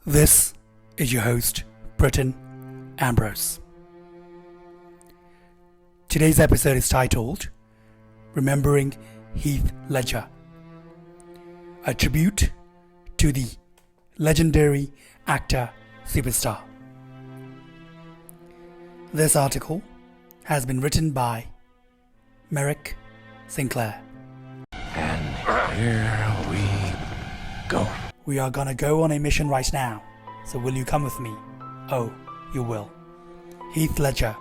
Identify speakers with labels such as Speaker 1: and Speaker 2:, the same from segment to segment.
Speaker 1: This is your host, Britton Ambrose. Today's episode is titled Remembering Heath Ledger, a tribute to the legendary actor superstar. This article has been written by Merrick Sinclair.
Speaker 2: And here we go.
Speaker 1: We are gonna go on a mission right now, so will you come with me? Oh, you will. Heath Ledger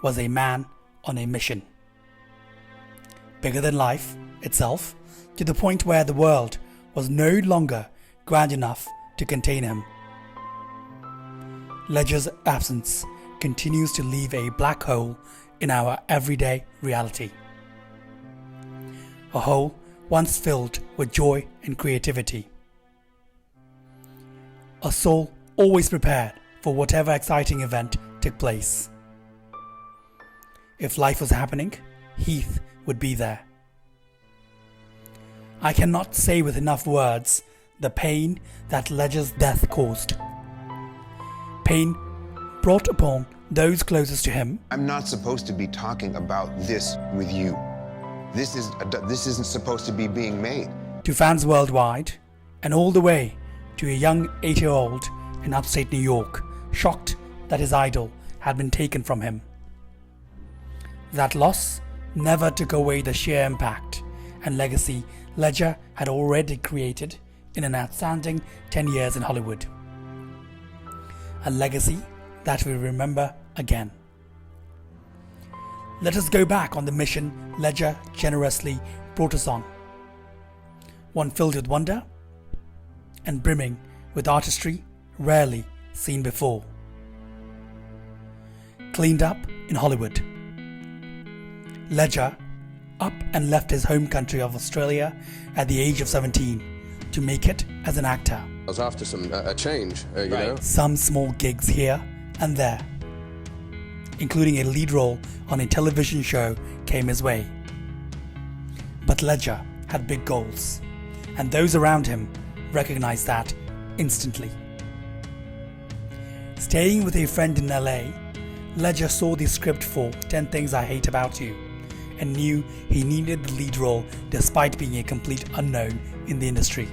Speaker 1: was a man on a mission. Bigger than life itself, to the point where the world was no longer grand enough to contain him. Ledger's absence continues to leave a black hole in our everyday reality. A hole once filled with joy and creativity. A soul always prepared for whatever exciting event took place. If life was happening, Heath would be there. I cannot say with enough words the pain that Ledger's death caused. Pain brought upon those closest to him.
Speaker 3: I'm not supposed to be talking about this with you. This isn't supposed to be being made.
Speaker 1: To fans worldwide, and all the way to a young 8-year-old in upstate New York, shocked that his idol had been taken from him. That loss never took away the sheer impact and legacy Ledger had already created in an outstanding 10 years in Hollywood. A legacy that we remember again. Let us go back on the mission Ledger generously brought us on. One filled with wonder and brimming with artistry rarely seen before. Cleaned up in Hollywood. Ledger up and left his home country of Australia at the age of 17 to make it as an actor.
Speaker 4: I was after a change, you know.
Speaker 1: Some small gigs here and there, including a lead role on a television show, came his way. But Ledger had big goals, and those around him recognized that instantly. Staying with a friend in LA, Ledger saw the script for 10 Things I Hate About You and knew he needed the lead role despite being a complete unknown in the industry.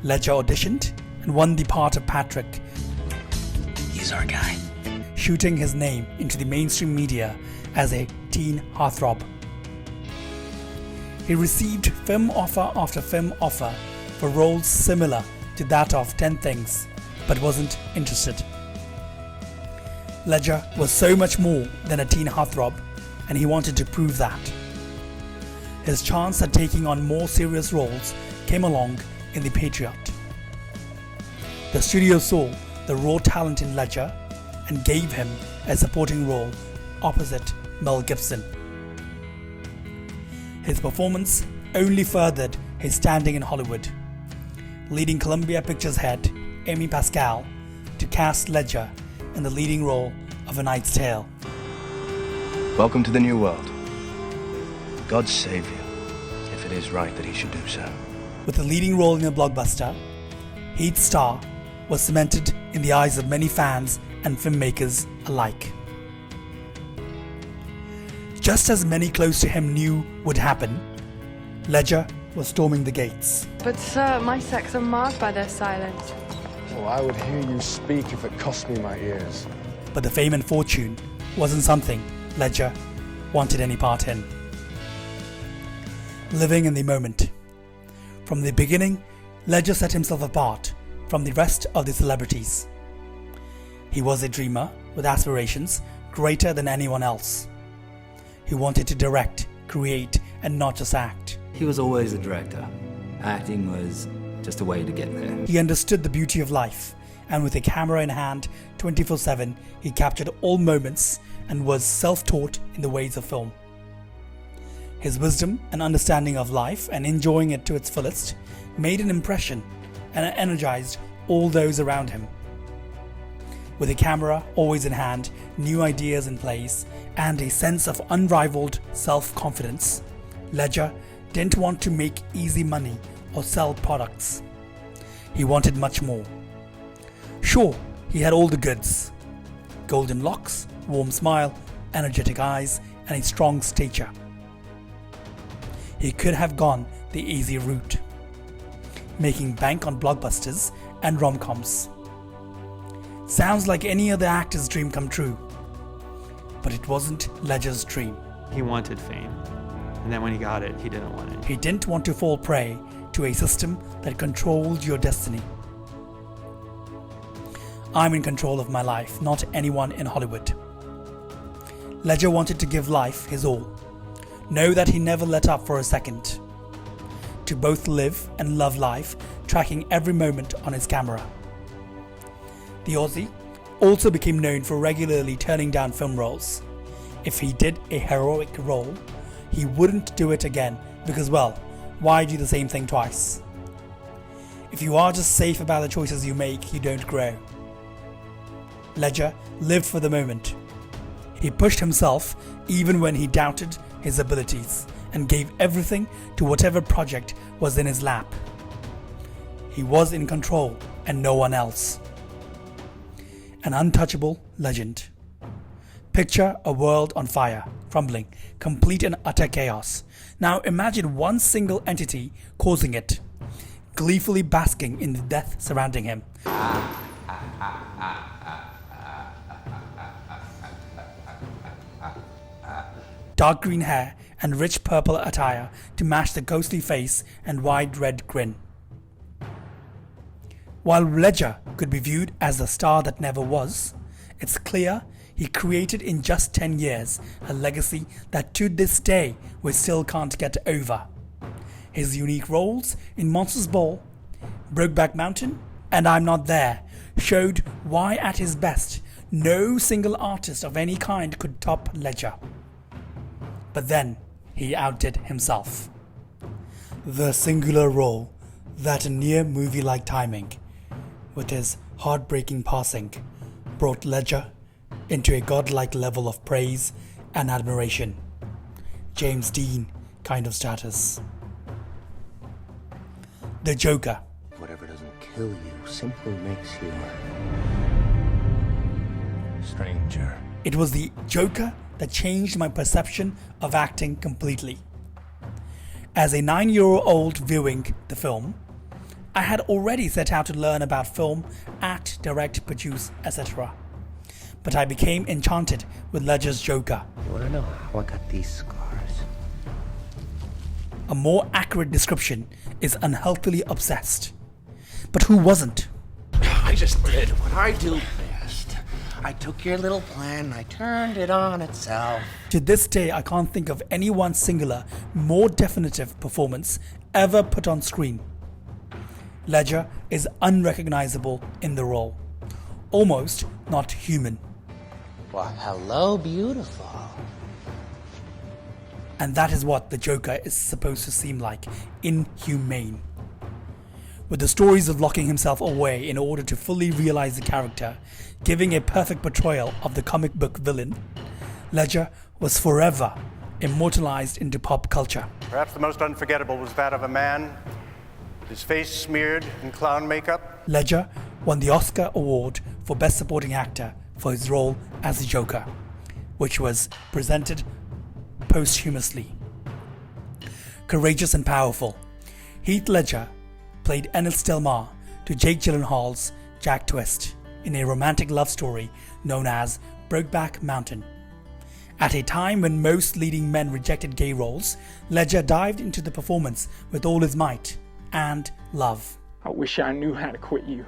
Speaker 1: Ledger auditioned and won the part of Patrick. He's our guy. Shooting his name into the mainstream media as a teen heartthrob. He received film offer after film offer for roles similar to that of 10 Things, but wasn't interested. Ledger was so much more than a teen heartthrob, and he wanted to prove that. His chance at taking on more serious roles came along in The Patriot. The studio saw the raw talent in Ledger and gave him a supporting role opposite Mel Gibson. His performance only furthered his standing in Hollywood, leading Columbia Pictures head Amy Pascal to cast Ledger in the leading role of A Knight's Tale.
Speaker 2: Welcome to the new world. God save you, if it is right that he should do so.
Speaker 1: With the leading role in a blockbuster, Heath's star was cemented in the eyes of many fans and filmmakers alike. Just as many close to him knew would happen, Ledger was storming the gates.
Speaker 5: But sir, my sex are marred by their silence.
Speaker 6: Oh, I would hear you speak if it cost me my ears.
Speaker 1: But the fame and fortune wasn't something Ledger wanted any part in. Living in the moment. From the beginning, Ledger set himself apart from the rest of the celebrities. He was a dreamer with aspirations greater than anyone else. He wanted to direct, create, and not just act.
Speaker 7: He was always a director. Acting was just a way to get there.
Speaker 1: He understood the beauty of life, and with a camera in hand 24/7, he captured all moments and was self-taught in the ways of film. His wisdom and understanding of life and enjoying it to its fullest made an impression and energized all those around him. With a camera always in hand, new ideas in place, and a sense of unrivaled self-confidence, Ledger didn't want to make easy money or sell products. He wanted much more. Sure, he had all the goods: golden locks, warm smile, energetic eyes, and a strong stature. He could have gone the easy route, making bank on blockbusters and rom-coms. Sounds like any other actor's dream come true. But it wasn't Ledger's dream.
Speaker 8: He wanted fame, and then when he got it, he didn't want it.
Speaker 1: He didn't want to fall prey to a system that controlled your destiny. I'm in control of my life, not anyone in Hollywood. Ledger wanted to give life his all. Know that he never let up for a second. To both live and love life, tracking every moment on his camera. The Aussie also became known for regularly turning down film roles. If he did a heroic role, he wouldn't do it again because, well, why do the same thing twice? If you are just safe about the choices you make, you don't grow. Ledger lived for the moment. He pushed himself even when he doubted his abilities and gave everything to whatever project was in his lap. He was in control and no one else. An untouchable legend. Picture a world on fire, crumbling, complete and utter chaos. Now imagine one single entity causing it, gleefully basking in the death surrounding him. Dark green hair and rich purple attire to match the ghostly face and wide red grin. While Ledger could be viewed as the star that never was, it's clear he created in just 10 years a legacy that to this day we still can't get over. His unique roles in Monsters Ball, Brokeback Mountain, and I'm Not There showed why at his best no single artist of any kind could top Ledger. But then he outdid himself. The singular role, that near movie-like timing, with his heartbreaking passing, brought Ledger into a godlike level of praise and admiration. James Dean kind of status. The Joker.
Speaker 9: Whatever doesn't kill you simply makes you stranger.
Speaker 1: It was the Joker that changed my perception of acting completely. As a 9-year-old viewing the film, I had already set out to learn about film, act, direct, produce, etc. But I became enchanted with Ledger's Joker.
Speaker 9: You wanna know how I got these scars?
Speaker 1: A more accurate description is unhealthily obsessed. But who wasn't?
Speaker 9: I just did what I do best. I took your little plan and I turned it on itself.
Speaker 1: To this day, I can't think of any one singular, more definitive performance ever put on screen. Ledger is unrecognizable in the role. Almost not human.
Speaker 9: Well, hello, beautiful.
Speaker 1: And that is what the Joker is supposed to seem like, inhumane. With the stories of locking himself away in order to fully realize the character, giving a perfect portrayal of the comic book villain, Ledger was forever immortalized into pop culture.
Speaker 10: Perhaps the most unforgettable was that of a man, his face smeared in clown makeup.
Speaker 1: Ledger won the Oscar Award for Best Supporting Actor for his role as the Joker, which was presented posthumously. Courageous and powerful, Heath Ledger played Enel Stelmar to Jake Gyllenhaal's Jack Twist in a romantic love story known as Brokeback Mountain. At a time when most leading men rejected gay roles, Ledger dived into the performance with all his might and love.
Speaker 6: I wish I knew how to quit you.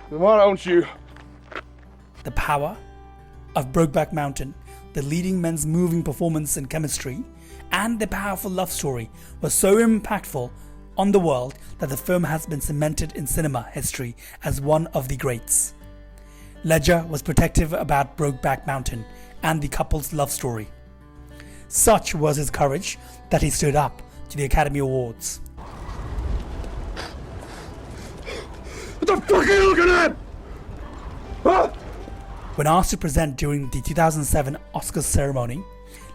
Speaker 6: Then why don't you?
Speaker 1: The power of Brokeback Mountain, the leading men's moving performance and chemistry, and the powerful love story was so impactful on the world that the film has been cemented in cinema history as one of the greats. Ledger was protective about Brokeback Mountain and the couple's love story. Such was his courage that he stood up to the Academy Awards.
Speaker 6: What the fuck are you looking at? Huh?
Speaker 1: When asked to present during the 2007 Oscars ceremony,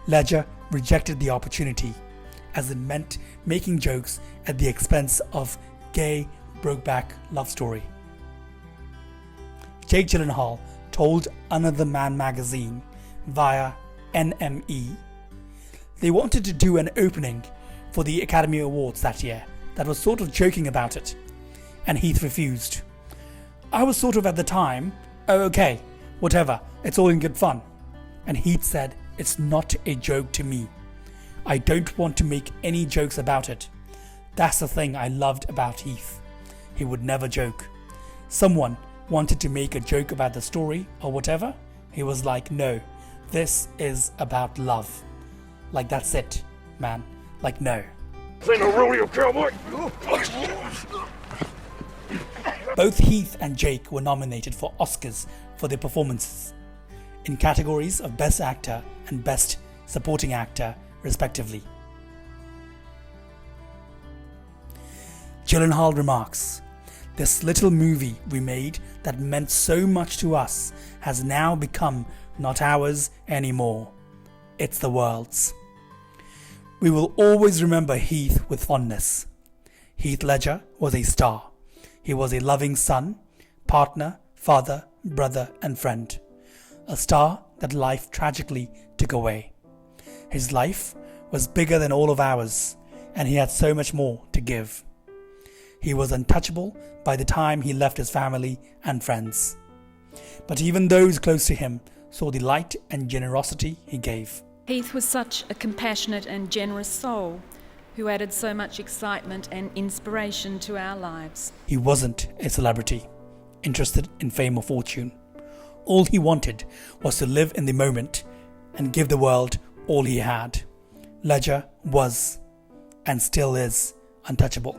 Speaker 1: Ledger rejected the opportunity, as it meant making jokes at the expense of gay Brokeback love story. Jake Gyllenhaal told Another Man magazine via NME they wanted to do an opening for the Academy Awards that year that was sort of joking about it, and Heath refused. I was sort of at the time, oh okay, whatever, it's all in good fun. And Heath said, it's not a joke to me. I don't want to make any jokes about it. That's the thing I loved about Heath. He would never joke. Someone wanted to make a joke about the story or whatever, he was like, no, this is about love. Like, that's it, man. Like, no.
Speaker 6: This ain't no rodeo, cowboy.
Speaker 1: Both Heath and Jake were nominated for Oscars for their performances in categories of Best Actor and Best Supporting Actor, respectively. Gyllenhaal remarks, "This little movie we made that meant so much to us has now become not ours anymore. It's the world's." We will always remember Heath with fondness. Heath Ledger was a star. He was a loving son, partner, father, brother, and friend. A star that life tragically took away. His life was bigger than all of ours, and he had so much more to give. He was untouchable by the time he left his family and friends. But even those close to him saw the light and generosity he gave.
Speaker 11: Heath was such a compassionate and generous soul who added so much excitement and inspiration to our lives.
Speaker 1: He wasn't a celebrity, interested in fame or fortune. All he wanted was to live in the moment and give the world all he had. Ledger was, and still is, untouchable.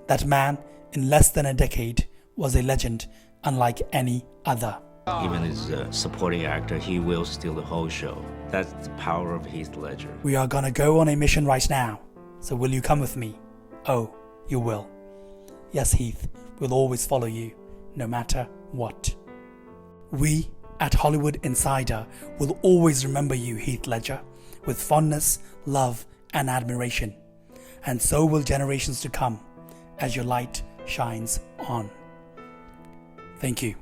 Speaker 1: That man, in less than a decade, was a legend unlike any other.
Speaker 12: Even as a supporting actor, he will steal the whole show. That's the power of Heath Ledger.
Speaker 1: We are gonna go on a mission right now, so will you come with me? Oh, you will. Yes, Heath, we'll always follow you, no matter what. We at Hollywood Insider will always remember you, Heath Ledger, with fondness, love, and admiration. And so will generations to come, as your light shines on. Thank you.